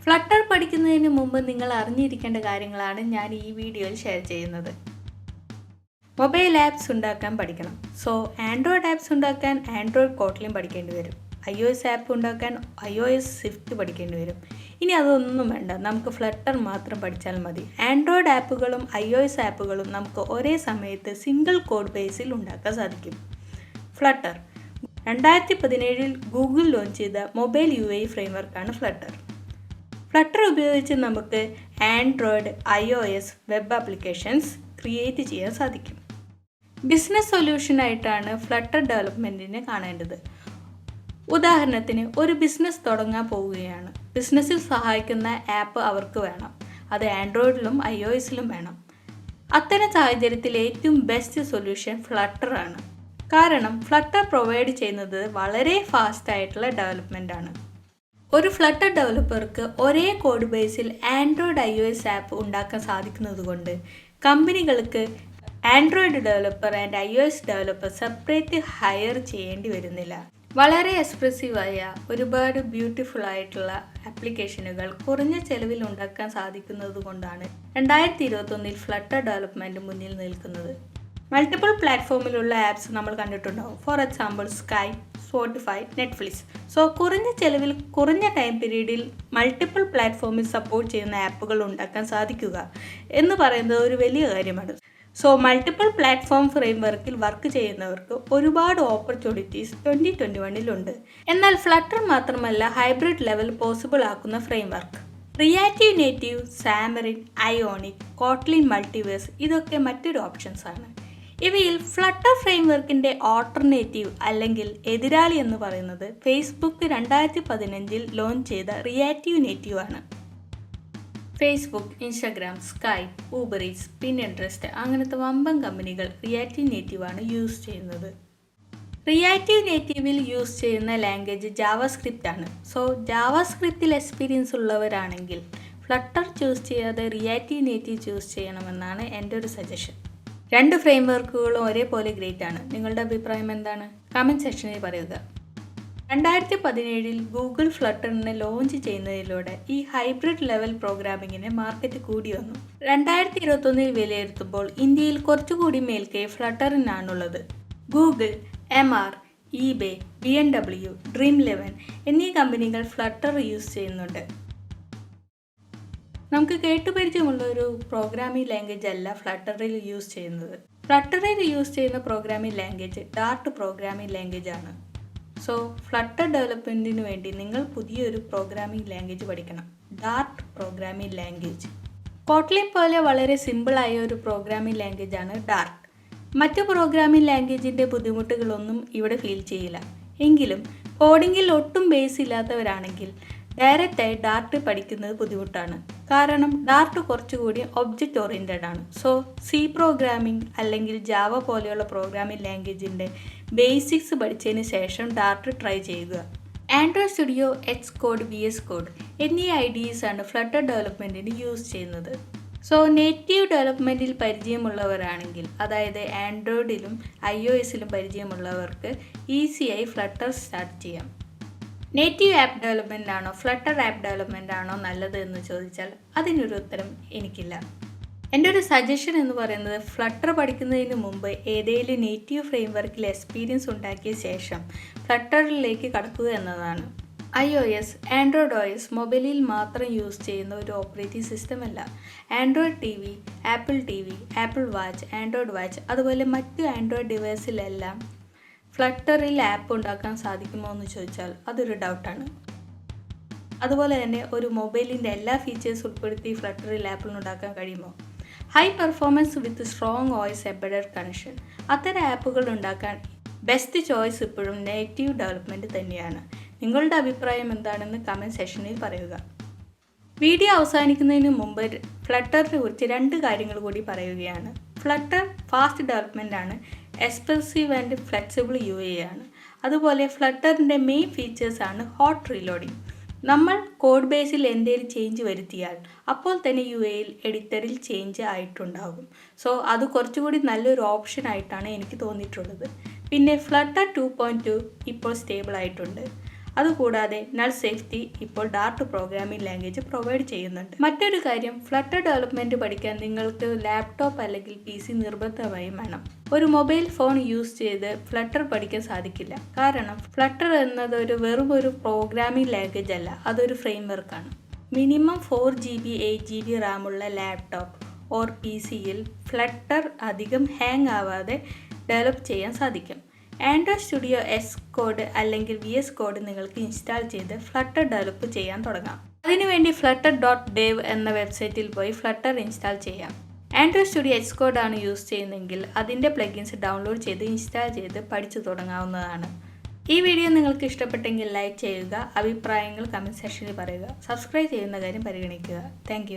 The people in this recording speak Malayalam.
ഫ്ലട്ടർ പഠിക്കുന്നതിന് മുമ്പ് നിങ്ങൾ അറിഞ്ഞിരിക്കേണ്ട കാര്യങ്ങളാണ് ഞാൻ ഈ വീഡിയോയിൽ ഷെയർ ചെയ്യുന്നത്. മൊബൈൽ ആപ്സ് ഉണ്ടാക്കാൻ പഠിക്കണം. സോ ആൻഡ്രോയിഡ് ആപ്സ് ഉണ്ടാക്കാൻ ആൻഡ്രോയിഡ് കോട്ട്ലിൻ പഠിക്കേണ്ടി വരും. iOS ആപ്പ് ഉണ്ടാക്കാൻ iOS സ്വിഫ്റ്റ് പഠിക്കേണ്ടി വരും. ഇനി അതൊന്നും വേണ്ട, നമുക്ക് ഫ്ലട്ടർ മാത്രം പഠിച്ചാൽ മതി. ആൻഡ്രോയിഡ് ആപ്പുകളും iOS ആപ്പുകളും നമുക്ക് ഒരേ സമയത്ത് സിംഗിൾ കോഡ് ബേസിൽ ഉണ്ടാക്കാൻ സാധിക്കും. ഫ്ലട്ടർ 2017 ഗൂഗിൾ ലോഞ്ച് ചെയ്ത മൊബൈൽ UI ഫ്രെയിംവർക്കാണ് ഫ്ലട്ടർ. ഫ്ലട്ടർ ഉപയോഗിച്ച് നമുക്ക് Android, iOS, web applications create ചെയ്യാൻ സാധിക്കും. ബിസിനസ് സൊല്യൂഷനായിട്ടാണ് ഫ്ലട്ടർ ഡെവലപ്മെൻറ്റിനെ കാണേണ്ടത്. ഉദാഹരണത്തിന് ഒരു ബിസിനസ് തുടങ്ങാൻ പോവുകയാണ്. ബിസിനസ്സിൽ സഹായിക്കുന്ന ആപ്പ് അവർക്ക് വേണം. അത് ആൻഡ്രോയിഡിലും iOSലും വേണം. അത്തരം സാഹചര്യത്തിൽ ഏറ്റവും ബെസ്റ്റ് സൊല്യൂഷൻ ഫ്ലട്ടറാണ്. കാരണം ഫ്ലട്ടർ പ്രൊവൈഡ് ചെയ്യുന്നത് വളരെ ഫാസ്റ്റ് ആയിട്ടുള്ള ഡെവലപ്മെൻ്റ് ആണ്. ഒരു ഫ്ലട്ടർ ഡെവലപ്പർക്ക് ഒരേ കോഡ് ബേസിൽ ആൻഡ്രോയിഡ്, iOS ആപ്പ് ഉണ്ടാക്കാൻ സാധിക്കുന്നത് കൊണ്ട് കമ്പനികൾക്ക് Android developer and iOS developer separate higher ചെയ്യേണ്ടി വരുന്നില്ല. വളരെ എക്സ്പ്രസീവായ ഒരുപാട് ബ്യൂട്ടിഫുൾ ആയിട്ടുള്ള ആപ്ലിക്കേഷനുകൾ കുറഞ്ഞ ചെലവിൽ ഉണ്ടാക്കാൻ സാധിക്കുന്നത് കൊണ്ടാണ് 2021 ഫ്ലട്ടർ ഡെവലപ്മെൻറ്റ് മുന്നിൽ നിൽക്കുന്നത്. മൾട്ടിപ്പിൾ പ്ലാറ്റ്ഫോമിലുള്ള ആപ്സ് നമ്മൾ കണ്ടിട്ടുണ്ടാവും. For example Skype, Spotify, Netflix. So കുറഞ്ഞ ചെലവിൽ കുറഞ്ഞ ടൈം പീരീഡിൽ മൾട്ടിപ്പിൾ പ്ലാറ്റ്ഫോമിൽ സപ്പോർട്ട് ചെയ്യുന്ന ആപ്പുകൾ ഉണ്ടാക്കാൻ സാധിക്കുക എന്ന് പറയുന്നത് ഒരു വലിയ കാര്യമാണ്. സോ മൾട്ടിപ്പിൾ പ്ലാറ്റ്ഫോം ഫ്രെയിംവർക്കിൽ വർക്ക് ചെയ്യുന്നവർക്ക് ഒരുപാട് ഓപ്പർച്യൂണിറ്റീസ് 2021 എന്നാൽ ഫ്ലട്ടർ മാത്രമല്ല ഹൈബ്രിഡ് ലെവൽ പോസിബിൾ ആക്കുന്ന framework. Reactive native, Xamarin, Ionic, Kotlin multiverse ഇതൊക്കെ മറ്റൊരു ഓപ്ഷൻസ് ആണ്. ഇവയിൽ ഫ്ലട്ടർ ഫ്രെയിംവർക്കിൻ്റെ ഓൾട്ടർനേറ്റീവ് അല്ലെങ്കിൽ എതിരാളി എന്ന് പറയുന്നത് ഫേസ്ബുക്ക് 2015 ലോഞ്ച് ചെയ്ത റിയാക്റ്റീവ് നേറ്റീവ് ആണ്. Facebook, Instagram, Skype, Uber Eats, Pinterest അങ്ങനത്തെ വമ്പൻ കമ്പനികൾ റിയാക്റ്റീവ് നേറ്റീവാണ് യൂസ് ചെയ്യുന്നത്. റിയാക്റ്റീവ് നേറ്റീവിൽ യൂസ് ചെയ്യുന്ന ലാംഗ്വേജ് ജാവാസ്ക്രിപ്റ്റ് ആണ്. സോ ജാവാസ്ക്രിപ്റ്റിൽ എക്സ്പീരിയൻസ് ഉള്ളവരാണെങ്കിൽ ഫ്ലട്ടർ ചൂസ് ചെയ്യാതെ റിയാക്റ്റീവ് നേറ്റീവ് ചൂസ് ചെയ്യണമെന്നാണ് എൻ്റെ ഒരു സജഷൻ. രണ്ട് ഫ്രെയിംവർക്കുകളും ഒരേപോലെ ഗ്രേറ്റ് ആണ്. നിങ്ങളുടെ അഭിപ്രായം എന്താണ്? കമൻറ്റ് സെക്ഷനിൽ പറയുക. 2017 ഗൂഗിൾ ഫ്ലട്ടറിനെ ലോഞ്ച് ചെയ്യുന്നതിലൂടെ ഈ ഹൈബ്രിഡ് ലെവൽ പ്രോഗ്രാമിങ്ങിന് മാർക്കറ്റ് കൂടി വന്നു. 2021 വിലയിരുത്തുമ്പോൾ ഇന്ത്യയിൽ കുറച്ചുകൂടി മേൽക്കൈ ഫ്ലട്ടറിനാണുള്ളത്. Google, MR, eBay, BMW, Dream11 എന്നീ കമ്പനികൾ ഫ്ലട്ടർ യൂസ് ചെയ്യുന്നുണ്ട്. നമുക്ക് കേട്ടുപരിചയമുള്ള ഒരു പ്രോഗ്രാമിംഗ് ലാംഗ്വേജ് അല്ല ഫ്ലട്ടറിൽ യൂസ് ചെയ്യുന്നത്. ഫ്ലട്ടറിൽ യൂസ് ചെയ്യുന്ന programming language Dart programming language ആണ്. സോ ഫ്ലട്ടർ ഡെവലപ്മെൻറ്റിന് വേണ്ടി നിങ്ങൾ പുതിയൊരു പ്രോഗ്രാമിംഗ് ലാംഗ്വേജ് പഠിക്കണം. Dart programming language. കോട്ട്ലിൻ പോലെ വളരെ സിമ്പിളായ ഒരു പ്രോഗ്രാമിംഗ് ലാംഗ്വേജ് ആണ് ഡാർട്ട്. മറ്റു പ്രോഗ്രാമിംഗ് ലാംഗ്വേജിൻ്റെ ബുദ്ധിമുട്ടുകളൊന്നും ഇവിടെ ഫീൽ ചെയ്യില്ല. എങ്കിലും കോഡിങ്ങിൽ ഒട്ടും ബേസ് ഇല്ലാത്തവരാണെങ്കിൽ ഡയറക്റ്റായി ഡാർട്ട് പഠിക്കുന്നത് ബുദ്ധിമുട്ടാണ്. കാരണം ഡാർട്ട് കുറച്ചുകൂടി ഒബ്ജക്റ്റ് ഓറിയൻറ്റഡ് ആണ്. സോ സി പ്രോഗ്രാമിംഗ് അല്ലെങ്കിൽ ജാവ പോലെയുള്ള പ്രോഗ്രാമിംഗ് ലാംഗ്വേജിൻ്റെ ബേസിക്സ് പഠിച്ചതിന് ശേഷം ഡാർട്ട് ട്രൈ ചെയ്യുക. Android studio, Xcode, VS Code എന്നീ IDEs ആണ് ഫ്ലട്ടർ ഡെവലപ്മെൻറ്റിന് യൂസ് ചെയ്യുന്നത്. സോ നേറ്റീവ് ഡെവലപ്മെൻറ്റിൽ പരിചയമുള്ളവരാണെങ്കിൽ, അതായത് ആൻഡ്രോയിഡിലും iOSലും പരിചയമുള്ളവർക്ക് ഈസിയായി ഫ്ലട്ടർ സ്റ്റാർട്ട് ചെയ്യാം. നേറ്റീവ് ആപ്പ് ഡെവലപ്മെൻ്റ് ആണോ ഫ്ലട്ടർ ആപ്പ് ഡെവലപ്മെൻ്റ് ആണോ നല്ലത് എന്ന് ചോദിച്ചാൽ അതിനൊരു ഉത്തരം എനിക്കില്ല. എൻ്റെ ഒരു സജഷൻ എന്ന് പറയുന്നത് ഫ്ലട്ടർ പഠിക്കുന്നതിന് മുമ്പ് ഏതെങ്കിലും നേറ്റീവ് ഫ്രെയിംവർക്കിൽ എക്സ്പീരിയൻസ് ഉണ്ടാക്കിയ ശേഷം ഫ്ലട്ടറിലേക്ക് കടക്കുക എന്നതാണ്. iOS, ആൻഡ്രോയിഡ് OS മൊബൈലിൽ മാത്രം യൂസ് ചെയ്യുന്ന ഒരു ഓപ്പറേറ്റിംഗ് സിസ്റ്റം അല്ല. Android TV, apple TV, apple watch, Android watch അതുപോലെ മറ്റ് ആൻഡ്രോയിഡ് ഡിവൈസിലെല്ലാം ഫ്ലട്ടറിൽ ആപ്പ് ഉണ്ടാക്കാൻ സാധിക്കുമോ എന്ന് ചോദിച്ചാൽ അതൊരു ഡൗട്ടാണ്. അതുപോലെ തന്നെ ഒരു മൊബൈലിൻ്റെ എല്ലാ ഫീച്ചേഴ്സ് ഉൾപ്പെടുത്തി ഫ്ലട്ടറിൽ ആപ്പിൾ ഉണ്ടാക്കാൻ കഴിയുമോ? ഹൈ പെർഫോമൻസ് വിത്ത് സ്ട്രോങ് OS എംബഡഡ് കണക്ഷൻ അത്തരം ആപ്പുകൾ ഉണ്ടാക്കാൻ ബെസ്റ്റ് ചോയ്സ് ഇപ്പോഴും നേറ്റീവ് ഡെവലപ്മെൻറ്റ് തന്നെയാണ്. നിങ്ങളുടെ അഭിപ്രായം എന്താണെന്ന് കമൻറ്റ് സെക്ഷനിൽ പറയുക. വീഡിയോ അവസാനിക്കുന്നതിന് മുമ്പ് ഫ്ലട്ടറിനെ കുറിച്ച് 2 കാര്യങ്ങൾ കൂടി പറയുകയാണ്. ഫ്ലട്ടർ ഫാസ്റ്റ് ഡെവലപ്മെൻ്റ് ആണ്. എക്സ്പ്രസീവ് ആൻഡ് ഫ്ലെക്സിബിൾ UI ആണ്. അതുപോലെ ഫ്ലട്ടറിൻ്റെ മെയിൻ ഫീച്ചേഴ്സ് ആണ് ഹോട്ട് റീലോഡിങ്. നമ്മൾ കോഡ് ബേസിൽ എന്തെങ്കിലും ചേഞ്ച് വരുത്തിയാൽ അപ്പോൾ തന്നെ UIയിൽ എഡിറ്ററിൽ ചേഞ്ച് ആയിട്ടുണ്ടാകും. സോ അത് കുറച്ചുകൂടി നല്ലൊരു ഓപ്ഷൻ ആയിട്ടാണ് എനിക്ക് തോന്നിയിട്ടുള്ളത്. പിന്നെ ഫ്ലട്ടർ 2.2 ഇപ്പോൾ സ്റ്റേബിൾ ആയിട്ടുണ്ട്. അതുകൂടാതെ നൾ സേഫ്റ്റി ഇപ്പോൾ ഡാർട്ട് പ്രോഗ്രാമിംഗ് ലാംഗ്വേജ് പ്രൊവൈഡ് ചെയ്യുന്നുണ്ട്. മറ്റൊരു കാര്യം, ഫ്ലട്ടർ ഡെവലപ്മെന്റ് പഠിക്കാൻ നിങ്ങൾക്ക് ലാപ്ടോപ്പ് അല്ലെങ്കിൽ PC നിർബന്ധമായും വേണം. ഒരു മൊബൈൽ ഫോൺ യൂസ് ചെയ്ത് ഫ്ലട്ടർ പഠിക്കാൻ സാധിക്കില്ല. കാരണം ഫ്ലട്ടർ എന്നത് വെറും ഒരു പ്രോഗ്രാമിംഗ് ലാംഗ്വേജ് അല്ല, അതൊരു ഫ്രെയിംവർക്കാണ്. മിനിമം 4GB 8GB റാമുള്ള ലാപ്ടോപ്പ് ഓർ PCയിൽ ഫ്ലട്ടർ അധികം ഹാങ് ആവാതെ ഡെവലപ്പ് ചെയ്യാൻ സാധിക്കും. ആൻഡ്രോയിഡ് സ്റ്റുഡിയോ Xcode അല്ലെങ്കിൽ VS Code നിങ്ങൾക്ക് ഇൻസ്റ്റാൾ ചെയ്ത് ഫ്ലട്ടർ ഡെവലപ്പ് ചെയ്യാൻ തുടങ്ങാം. അതിനുവേണ്ടി flutter.dev എന്ന വെബ്സൈറ്റിൽ പോയി ഫ്ലട്ടർ ഇൻസ്റ്റാൾ ചെയ്യാം. ആൻഡ്രോയിഡ് സ്റ്റുഡിയോ Xcode ആണ് യൂസ് ചെയ്യുന്നതെങ്കിൽ അതിൻ്റെ പ്ലഗിൻസ് ഡൗൺലോഡ് ചെയ്ത് ഇൻസ്റ്റാൾ ചെയ്ത് പഠിച്ചു തുടങ്ങാവുന്നതാണ്. ഈ വീഡിയോ നിങ്ങൾക്ക് ഇഷ്ടപ്പെട്ടെങ്കിൽ ലൈക്ക് ചെയ്യുക, അഭിപ്രായങ്ങൾ കമൻറ്റ് സെക്ഷനിൽ പറയുക, സബ്സ്ക്രൈബ് ചെയ്യുന്ന കാര്യം പരിഗണിക്കുക. താങ്ക്